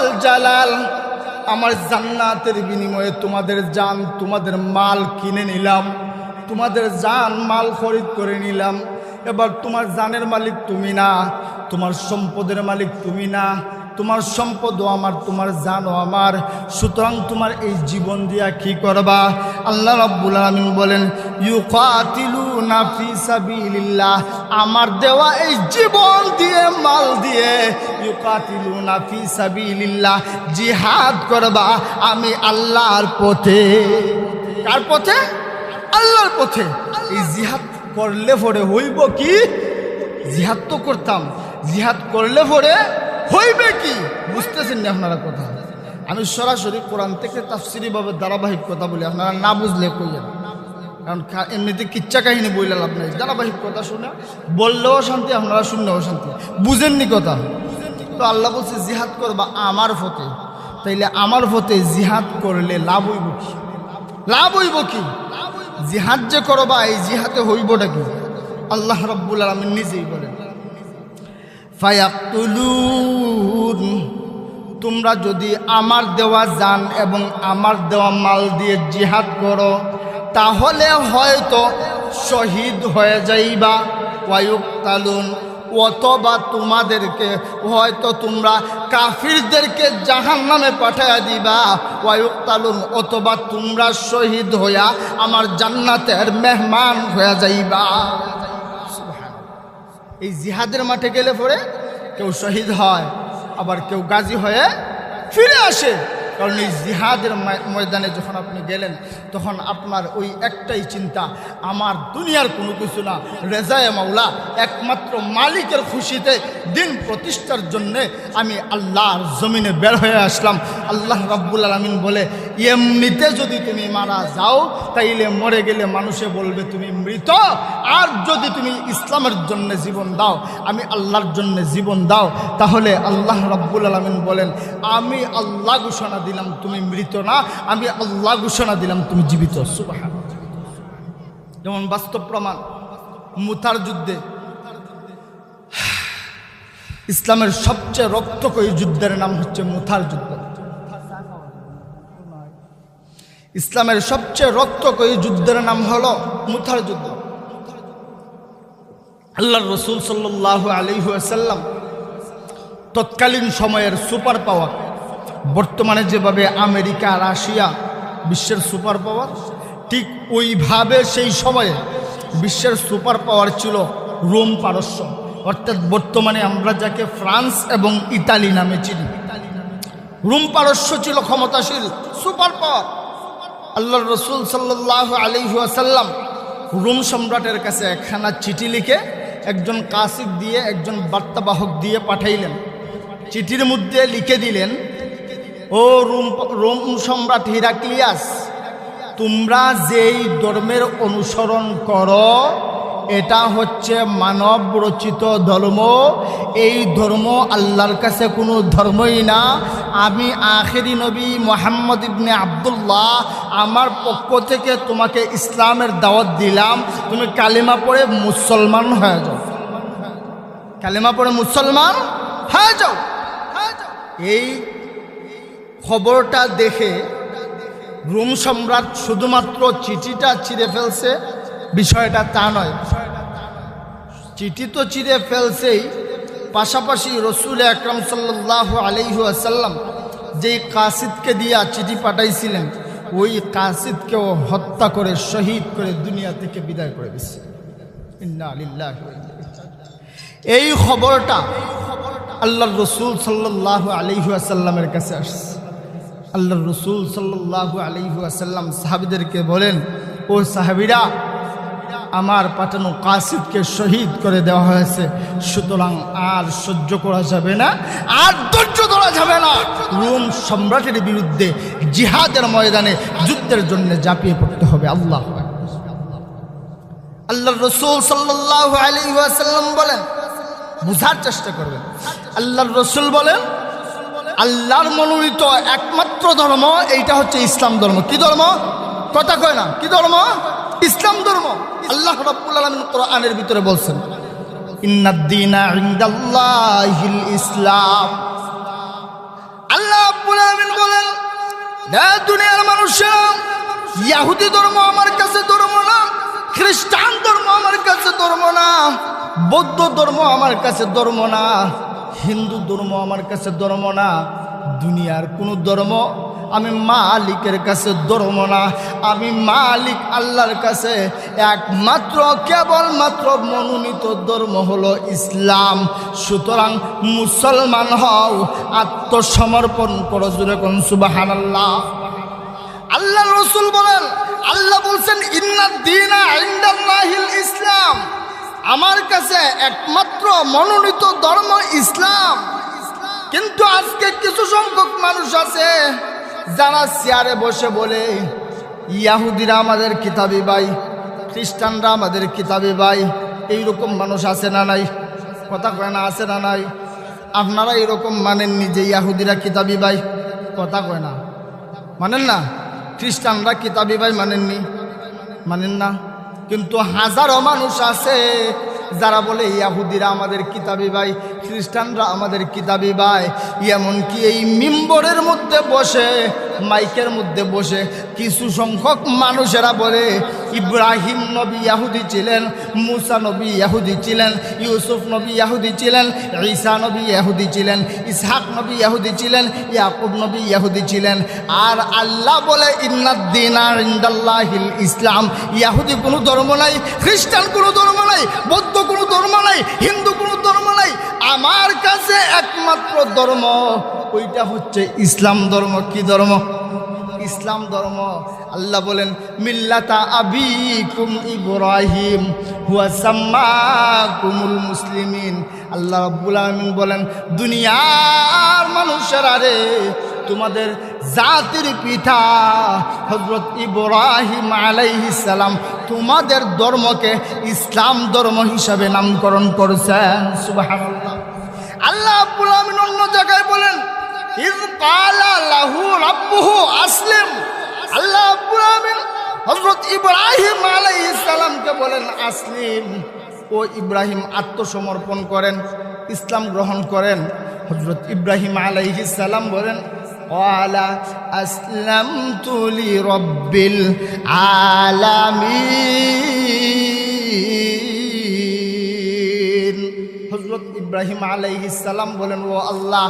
ওয়াল জালাল, আমার জান্নাতের বিনিময়ে তোমাদের জান তোমাদের মাল কিনে নিলাম, তোমাদের জান মাল খরিদ করে নিলাম। এবার তোমার জানের মালিক তুমি না, তোমার সম্পদের মালিক তুমি না, তোমার সম্পদও আমার, তোমার জানও আমার। সুতরাং তোমার এই জীবন দিয়া কি করবা? আল্লাহ রাব্বুল আলামিন বলেন ইউকাতিলুনা ফি সাবিলিল্লাহ, আমার দেওয়া এই জীবন দিয়ে মাল দিয়ে ইউকাতিলুনা ফি সাবিলিল্লাহ, জিহাদ করবা আমি আল্লাহর পথে। কার পথে? আল্লাহর পথে। এই জিহাদ করলে পরে হইব কি? জিহাদ তো করতাম, জিহাদ করলে পরে হইবে কি? বুঝতেছেন না আপনারা কথা? আমি সরাসরি কোরআন থেকে তাফসিরিভাবে ধারাবাহিক কথা বলি, আপনারা না বুঝলে কইয়েন, কারণ এমনিতে কিচ্ছা কাহিনী বইলে লাভ নাই। ধারাবাহিক কথা শুনে বললেও শান্তি, আপনারা শুনলেও শান্তি। বুঝেননি কথা? তো আল্লাহ বলছে জিহাদ করবা আমার পথে। তাইলে আমার পথে জিহাদ করলে লাভ হইব কি? লাভ হইব কি? জিহাদ যে করবা এই জিহাদে হইবটা কি? আল্লাহ রাব্বুল আলামিন নিজেই বলেন ফায়াকতুলুন, তোমরা যদি আমার দেওয়া জান এবং আমার দেওয়া মাল দিয়ে জিহাদ করো তাহলে হয়তো শহীদ হয়ে যাইবা। ওয়ায়ুক্তালুন, অথবা তোমাদেরকে হয়তো তোমরা কাফিরদেরকে জাহান্নামে পাঠাইয়া দিবা। ওয়ায়ুক্তালুন, অথবা তোমরা শহীদ হইয়া আমার জান্নাতের মেহমান হয়ে যাইবা। এই জিহাদের মাঠে গেলে পরে কেউ শহীদ হয়, আবার কেউ গাজী হয়ে ফিরে আসে। কারণ এই জিহাদের ময়দানে যখন আপনি গেলেন তখন আপনার ওই একটাই চিন্তা, আমার দুনিয়ার কোনো কিছু না, রেজায়ে মাওলা, একমাত্র মালিকের খুশিতে দিন প্রতিষ্ঠার জন্যে আমি আল্লাহর জমিনে বের হয়ে আসলাম। আল্লাহ রাব্বুল আলামিন বলে এমনিতে যদি তুমি মারা যাও তাইলে মরে গেলে মানুষে বলবে তুমি মৃত, আর যদি তুমি ইসলামের জন্য জীবন দাও, আমি আল্লাহর জন্য জীবন দাও, তাহলে আল্লাহ রাব্বুল আলামিন বলেন আমি আল্লাহ ঘোষণা দিলাম তুমি মৃত না, আমি আল্লাহ ঘোষণা দিলাম তুমি জীবিত। সুবহানাল্লাহ। যেমন বাস্তব প্রমাণ, মুতার যুদ্ধে, ইসলামের সবচেয়ে রক্তকয়ী যুদ্ধের নাম হচ্ছে মুতার যুদ্ধ। ইসলামের সবচেয়ে রক্তকয়ী যুদ্ধের নাম হলো মুতার যুদ্ধ। আল্লাহর রাসূল সাল্লাল্লাহু আলাইহি ওয়াসাল্লাম তৎকালীন সময়ের সুপার পাওয়ার, বর্তমানে যেভাবে আমেরিকা, রাশিয়া বিশ্বের সুপার পাওয়ার, ঠিক ওইভাবে সেই সময়ে বিশ্বের সুপার পাওয়ার ছিল রোম পারস্য, অর্থাৎ বর্তমানে আমরা যাকে ফ্রান্স এবং ইতালি নামে চিনি। রোম পারস্য ছিল ক্ষমতাশীল সুপার পাওয়ার। আল্লাহর রাসূল সাল্লাল্লাহু আলাইহি ওয়াসাল্লাম রোম সম্রাটের কাছে একখানা চিঠি লিখে একজন কাসিদ দিয়ে, একজন বার্তাবাহক দিয়ে পাঠাইলেন। চিঠির মধ্যে লিখে দিলেন, ও রোম সম্রাট হিরাক্লিয়াস, তোমরা যেই ধর্মের অনুসরণ করো এটা হচ্ছে মানব রচিত ধর্ম। এই ধর্ম আল্লাহর কাছে কোনো ধর্মই না। আমি আখেরি নবী মুহাম্মদ ইবনে আব্দুল্লাহ, আমার পক্ষ থেকে তোমাকে ইসলামের দাওয়াত দিলাম, তুমি কালিমা পড়ে মুসলমান হয়ে যাও, কালিমা পড়ে মুসলমান হয়ে যাও। এই খবরটা দেখে রোম সম্রাট শুধুমাত্র চিঠিটা ছিঁড়ে ফেলছে, বিষয়টা তা নয়। চিঠি তো ছিঁড়ে ফেলছেই, পাশাপাশি রসুল আকরাম সাল্লাল্লাহু আলাইহি ওয়াসাল্লাম যেই কাসিদকে দিয়া চিঠি পাঠাইছিলেন ওই কাসিদকেও হত্যা করে শহীদ করে দুনিয়া থেকে বিদায় করে দিচ্ছে। ইন্না লিল্লাহি ওয়া ইন্না ইলাইহি রাজিউন। এই খবরটা আল্লাহর রসুল সাল্লাল্লাহু আলাইহি ওয়াসাল্লামের কাছে আসছে। আল্লাহর রসুল সাল্লাল্লাহু আলাইহি ওয়াসাল্লাম সাহাবীদেরকে বলেন, ও সাহাবীরা, আমার পাঠানো কাসিদকে শহীদ করে দেওয়া হয়েছে, সুতরাং আর সহ্য করা যাবে না, আর ধৈর্য ধরা যাবে না। রোম সম্রাটের বিরুদ্ধে জিহাদের ময়দানে যুদ্ধের জন্য ঝাঁপিয়ে পড়তে হবে। আল্লাহু আকবার। আল্লাহর রাসূল সাল্লাল্লাহু আলাইহি ওয়াসাল্লাম বলেন, বুঝার চেষ্টা করবেন, আল্লাহর রাসূল বলেন আল্লাহর মনোনীত একমাত্র ধর্ম এইটা হচ্ছে ইসলাম ধর্ম। কি ধর্ম? কথা কয় না, কি ধর্ম? ইসলাম ধর্ম। আল্লাহ রাব্বুল আলামিন কোরআনের ভিতরে বলছেন, ইন্নাদ দীনা ইনদাল্লাহিল ইসলাম। আল্লাহ রাব্বুল আলামিন বলেন, দুনিয়ার মানুষেরা, ইহুদি ধর্ম আমার কাছে ধর্ম না, খ্রিস্টান ধর্ম আমার কাছে ধর্ম না, বৌদ্ধ ধর্ম আমার কাছে ধর্ম না, হিন্দু ধর্ম আমার কাছে ধর্ম না, দুনিয়ার কোনো ধর্ম আমি মালিকের কাছে ধর্ম না। আমি মালিক আল্লাহর কাছে একমাত্র কেবলমাত্র মনোনীত ধর্ম হলো ইসলাম। সুতরাং মুসলমান হও, আত্মসমর্পণ করো, জোরে কোন সুবহানাল্লাহ। আল্লাহ রাসূল বলেন, আল্লাহ বলছেন ইন্নাদ দীনা ইনদাল্লাহিল ইসলাম, আমার কাছে একমাত্র মনোনীত ধর্ম ইসলাম। কিন্তু আজকে কিছু সংখ্যক মানুষ আছে যারা চেয়ারে বসে বলে ইহুদিরা আমাদের কিতাবি ভাই, খ্রিস্টানরা আমাদের কিতাবি ভাই। এইরকম মানুষ আছে না নাই? কথা কয় না, আছে না নাই? আপনারা এরকম মানেননি যে ইহুদিরা কিতাবি ভাই? কথা কয় না, মানেন না? খ্রিস্টানরা কিতাবি ভাই মানেননি, মানেন না? কিন্তু হাজারো মানুষ আছে যারা বলে ইহুদিরা আমাদের কিতাবি ভাই, খ্রিস্টানরা আমাদের কিতাবি ভাই। এমনকি এই মিম্বরের মধ্যে বসে, মাইকের মধ্যে বসে কিছু সংখ্যক মানুষেরা বলে ইব্রাহিম নবী ইহুদি ছিলেন, মুসা নবী ইহুদি ছিলেন, ইউসুফ নবী ইহুদি ছিলেন, ঈসা নবী ইহুদি ছিলেন, ইসহাক নবী ইহুদি ছিলেন, ইয়াকুব নবী ইহুদি ছিলেন। আর আল্লাহ বলে ইন্নাদ দীনা ইনদাল্লাহিল ইসলাম, ইহুদি কোনো ধর্ম নাই, খ্রিস্টান কোনো ধর্ম নাই, বৌদ্ধ কোনো ধর্ম নাই, হিন্দু কোনো ধর্ম নাই, আমার কাছে একমাত্র ধর্ম ওইটা হচ্ছে ইসলাম ধর্ম। কি ধর্ম? ইসলাম ধর্ম। আল্লাহ বলেন মিল্লাতা আবিকুম ইব্রাহিম হুয়া সাম্মাকুমুল মুসলিমিন। আল্লাহ রাব্বুল আলামিন বলেন দুনিয়ার মানুষেরা রে, তোমাদের জাতির পিতা হযরত ইব্রাহিম আলাইহিস সালাম তোমাদের ধর্মকে ইসলাম ধর্ম হিসাবে নামকরণ করেছেন। সুবহানাল্লাহ। আল্লাহ রাব্বুল আলামিন অন্য জায়গায় বলেন ইয ক্বালা লাহু রাব্বুহু আসলিম। আল্লাহ রাব্বুল আলামিন হযরত ইব্রাহিম আলাইহিস সালামকে বলেন আসলিম, ও ইব্রাহিম আত্মসমর্পণ করেন, ইসলাম গ্রহণ করেন। হযরত ইব্রাহিম আলাইহিস সালাম বলেন ক্বালা আসলামতু লিরাব্বিল আলামিন। হযরত ইব্রাহিম আলাইহিস সালাম বলেন ও আল্লাহ,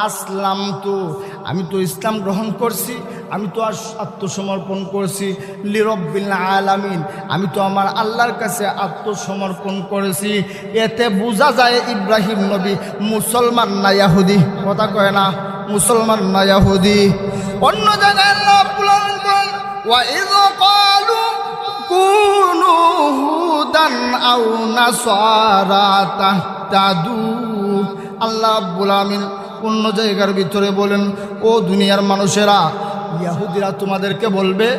আসলাম তো, আমি তো ইসলাম গ্রহণ করছি, আমি তো আত্মসমর্পণ করছি, লিরাব্বিল আলামিন, আমি তো আমার আল্লাহর কাছে আত্মসমর্পণ করেছি। এতে বোঝা যায় ইব্রাহিম নবী মুসলমান না ইহুদি। কথা কয় না, মুসলমান না ইহুদি। অন্য জায়গায় আল্লাহ রাব্বুল আলামিন বলেন ওয়া ইয ক্বালু কুনু হুদান আও নাসারা তাহতাদু। আল্লাহ রাব্বুল আলামিন অন্য জায়গার ভিতরে বলেন ও দুনিয়ার মানুষেরা, ইহুদিরা তোমাদেরকে বলবে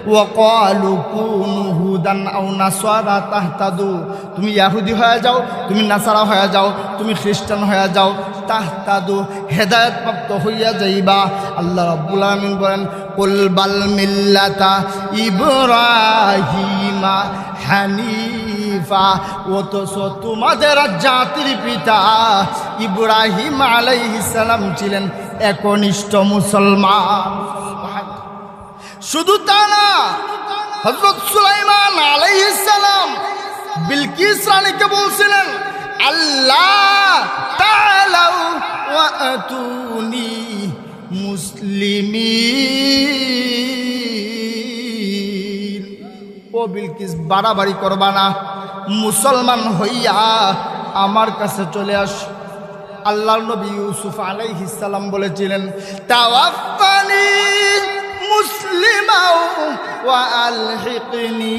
ওয়া ক্বালু কুনু হুদান আও নাসারা তাহতাদু, তুমি ইহুদি হয়ে যাও, তুমি নাসারা হয়ে যাও, তুমি খ্রিস্টান হয়ে যাও, তাহতাদু, হেদায়েত প্রাপ্ত হইয়া যাইবা। আল্লাহ রাব্বুল আলামিন বলেন কুল বাল মিল্লাতা ইব্রাহিমা হানিফা। অথচ তোমাদের জাতির পিতা ইব্রাহিম আলাইহিস সালাম ছিলেন একনিষ্ঠ মুসলমান। শুধু তা না, হযরত সুলাইমান আলাইহিস সালাম বিলকিস রানীকে বলছিলেন আল্লাহ তাআলাউ ওয়া আতুনি মুসলিমিন। ও বিলকিস, বাড়াবাড়ি করবা না, মুসলমান হইয়া আমার কাছে চলে আস। আল্লাহর নবী ইউসুফ আলাইহিস সালাম বলেছিলেন তাওয়াফানি মুসলিমাও ওয়া আলহিকনি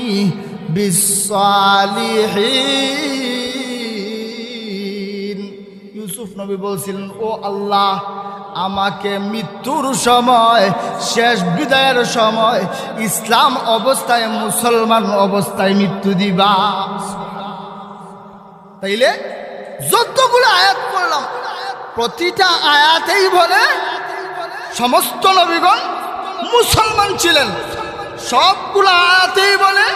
বিসসালিহিন। ইউসুফ নবী বলছিলেন ও আল্লাহ, আমাকে মৃত্যুর সময়, শেষ বিদায়ের সময় ইসলাম অবস্থায়, মুসলমান অবস্থায় মৃত্যু দিবা। তাইলে যতগুলো আয়াত পড়লাম প্রতিটা আয়াতেই বলে সমস্ত নবীগণ মুসলমান ছিলেন। সবগুলো আয়াতেই বলে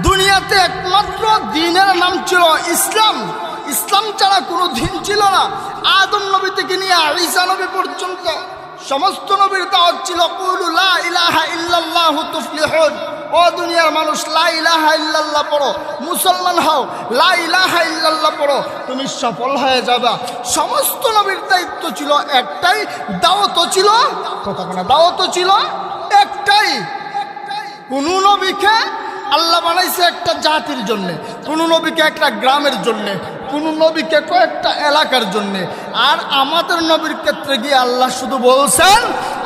দুনিয়াতে একমাত্র দ্বীনের নাম ছিল ইসলাম। ইসলাম ছাড়া কোনো দিন ছিল না। আদম নবী থেকে নিয়ে ঈসা নবী পর্যন্ত সমস্ত নবীর দাওয়াত ছিল কুলু লা ইলাহা ইল্লাল্লাহু তুফলিহুন। ও দুনিয়ার মানুষ, লা ইলাহা ইল্লাল্লাহ পড়ো, মুসলমান হও, লা ইলাহা ইল্লাল্লাহ পড়ো, তুমি সফল হয়ে যাবে। সমস্ত নবীর দায়িত্ব ছিল একটাই, দাওয়াত ছিল দাওয়াত ছিল একটাই। কোন নবীকে আল্লাহ বানাইছে একটা জাতির জন্য, কোন নবীকে একটা গ্রামের জন্য, কোন নবীকে কয়েকটা এলাকার জন্য। আর আমাদের নবীর ক্ষেত্রে গিয়ে আল্লাহ শুধু বলছেন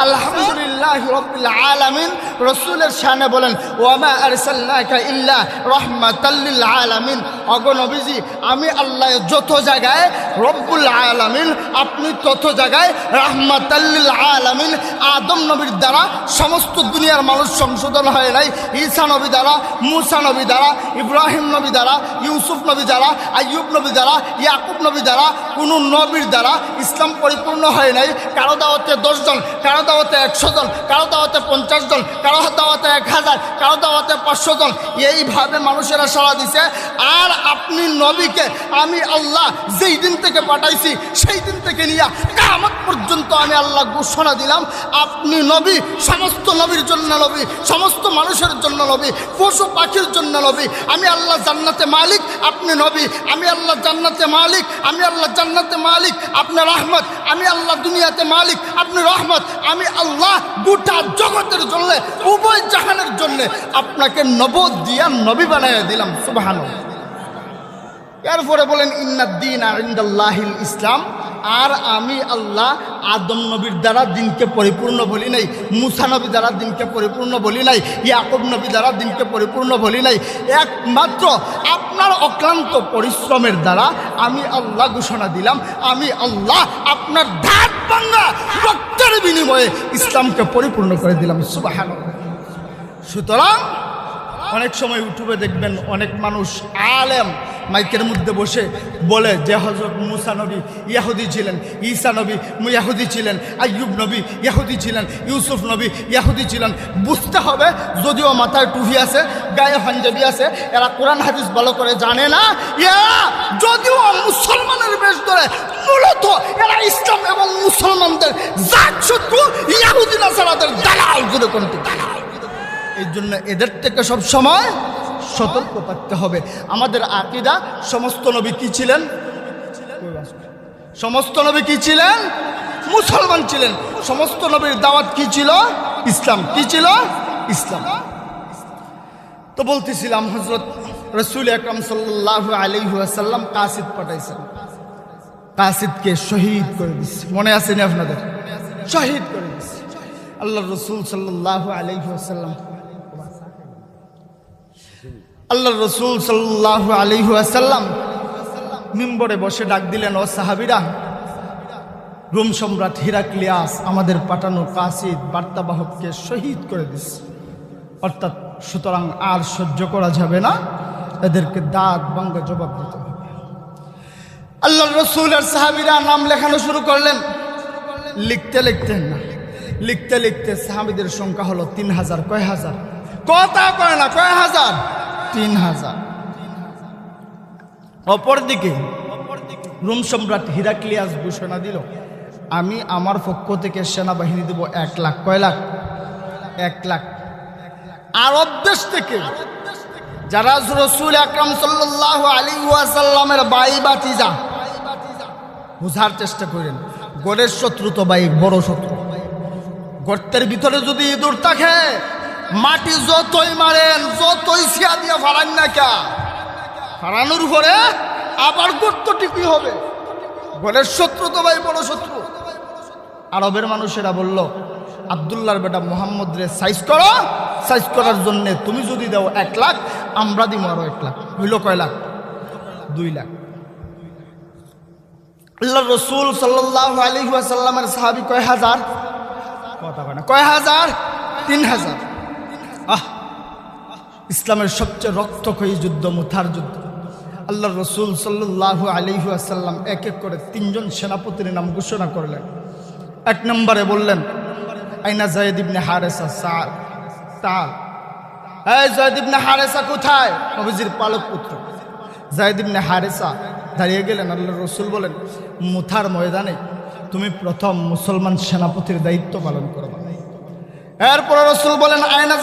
আলহামদুলিল্লাহি রাব্বিল আলামিন। রাসূলের শানে বলেন ওয়ামা আরসালনাকা ইল্লা রাহমাতাল লিল আলামিন। ওগো নবীজি, আমি আল্লাহ যত জায়গায় রব্বুল আলামিন, আপনি তত জায়গায় রাহমাতাল লিল আলামিন। আদম নবীর দ্বারা সমস্ত দুনিয়ার মানুষ সংশোধন হয় নাই, ঈসা নবী দ্বারা, মুসা নবী দ্বারা, ইব্রাহিম নবী দ্বারা, ইউসুফ নবী দ্বারা, আইয়ুব নবী দ্বারা, ইয়াকুব নবী দ্বারা, কোন নবীর দ্বারা ইসলাম পরিপূর্ণ হয় নাই। কারো দাওয়াতে 10 জন, কারো দাওয়াতে 100 জন, কারো দাওয়াতে 50 জন, কারো দাওয়াতে 1000, কারো দাওয়াতে 500 জন, এইভাবে মানুষেরা সাড়া দিছে। আর আপনি নবীকে আমি আল্লাহ যেই দিন থেকে পাঠাইছি সেই দিন থেকে নিয়ে কিয়ামত পর্যন্ত আমি আল্লাহ ঘোষণা দিলাম, আপনি নবী, সমস্ত নবীর জন্য নবী, সমস্ত মানুষের জন্য নবী, পশু পাখির জন্য নবী। আমি আল্লাহ জান্নাতে মালিক, আপনি নবী। আমি আল্লাহ জান্নাতে মালিক, আমি আল্লাহ জান্নাতে মালিক, আপনি রহমত। আমি আল্লাহ দুনিয়াতে মালিক, আপনি রহমত। আমি আল্লাহ গোটা জগতের জন্য, উভয় জাহানের জন্য আপনাকে নবুয়ত দিয়া নবী বানাইয়া দিলাম। সুবহানাল্লাহ। এরপরে বলেন ইন্নাদ-দীনা ইনদাল্লাহিল ইসলাম। আর আমি আল্লাহ আদম নবীর দ্বারা দিনকে পরিপূর্ণ বলি নাই, মুসা নবী দ্বারা দিনকে পরিপূর্ণ বলি নাই, ইয়াকুব নবী দ্বারা দিনকে পরিপূর্ণ বলি নাই। একমাত্র আপনার অক্লান্ত পরিশ্রমের দ্বারা আমি আল্লাহ ঘোষণা দিলাম, আমি আল্লাহ আপনার দাঁত ভাঙা রক্তের বিনিময়ে ইসলামকে পরিপূর্ণ করে দিলাম। সুবহানাল্লাহ। সুতরাং অনেক সময় ইউটিউবে দেখবেন অনেক মানুষ আলেম মাইকের মধ্যে বসে বলে যে হযরত মুসা নবী ইহুদি ছিলেন, ঈসা নবী ইহুদি ছিলেন, আইয়ুব নবী ইহুদি ছিলেন, ইউসুফ নবী ইহুদি ছিলেন। বুঝতে হবে, যদিও মাথায় টুপি আছে, গায়ে পাঞ্জাবি আছে, এরা কোরআন হাদিস ভালো করে জানে না। এরা যদিও মুসলমানের বেশ ধরে, মূলত এরা ইসলাম এবং মুসলমানদের জাত শত্রু, ইহুদি নাসারাদের দালাল। জুড়ে কোনটি দালাল। এই জন্য এদের থেকে সব সময় সতর্ক থাকতে হবে। আমাদের আকীদা, সমস্ত নবী কি ছিলেন? সমস্ত নবী কি ছিলেন? মুসলমান ছিলেন। সমস্ত নবীর দাওয়াত কি ছিল? ইসলাম। কি ছিল? ইসলাম। তো বলতেছিলাম হযরত রাসূল আকরাম সাল্লাল্লাহু আলাইহি ওয়াসাল্লাম কাসিদ পাঠাইছেন, কাসিদকে শহীদ করে দিচ্ছে। মনে আছে না আপনাদের? শহীদ করে দিচ্ছে আল্লাহর রাসূল সাল্লাল্লাহু আলাইহি ওয়াসাল্লাম। আল্লাহর রাসূল সাল্লাল্লাহু আলাইহি ওয়াসাল্লাম মিম্বরে বসে ডাক দিলেন, ও সাহাবীরা, রোম সম্রাট হিরাক্লিয়াস আমাদের পাঠানো কাসিদ বার্তাবাহককে শহীদ করে দিচ্ছে। অর্থাৎ সুতরাং আর সহ্য করা যাবে না, এদেরকে দাঁত ভাঙা জবাব দিতে হবে। আল্লাহর রাসূলের সাহাবীরা নাম লেখানো শুরু করলেন। লিখতে লিখতে সাহাবীদের সংখ্যা হলো 3000। কয় হাজার? কথা কয় না, কয় হাজার? 3000। অপরদিকে রোম সম্রাট হিরাক্লিয়াস ঘোষণা দিল, আমি আমার পক্ষ থেকে সেনাবাহিনী দেব 1 লাখ। কয় লাখ? 1 লাখ। আরব দেশ থেকে যারা রাসূল আকরাম সাল্লাল্লাহু আলাইহি ওয়াসাল্লামের ভাই ভাতিজা, বুঝার চেষ্টা করেন, গড়ের শত্রু তো ভাই বড় শত্রু। গর্তের ভিতরে যদি ইঁদুর থাকে, মাটি যতই মারেন, যতই ছিয়া দিয়ে ফাড়ান না কে, ফাড়ানোর পরে আবার গর্ত টিকি হবে। গড়ের শত্রু তো ভাই বড় শত্রু। আরবের মানুষেরা বলল, আব্দুল্লাহর বেটা মুহাম্মদ রে সাইজ করো। সাইজ করার জন্য তুমি যদি দাও 1 লাখ, আমরা দিব আরো 1 লাখ। হইল কয় লাখ? 2 লাখ। আল্লাহর রাসূল সাল্লাল্লাহু আলাইহি ওয়াসাল্লামের সাহাবী কয় হাজার? কথা কয় না, কয় হাজার? 3000। ইসলামের সবচেয়ে রক্তক্ষয়ী যুদ্ধ, মুতার যুদ্ধ। আল্লাহর রাসূল সাল্লাল্লাহু আলাইহি ওয়াসাল্লাম এক এক করে 3 জন সেনাপতির নাম ঘোষণা করলেন। 1 নম্বরে বললেন, আইনা যায়েদ ইবনে হারেসা তাআল। এই যায়েদ ইবনে হারেসা কোথায়? নবীজির পালক পুত্র যায়েদ ইবনে হারেসা দাঁড়িয়ে গেলেন। আল্লাহর রাসূল বলেন, মুতার ময়দানে তুমি প্রথম মুসলমান সেনাপতির দায়িত্ব পালন করবা। এরপর রাসূল বলেন আয়না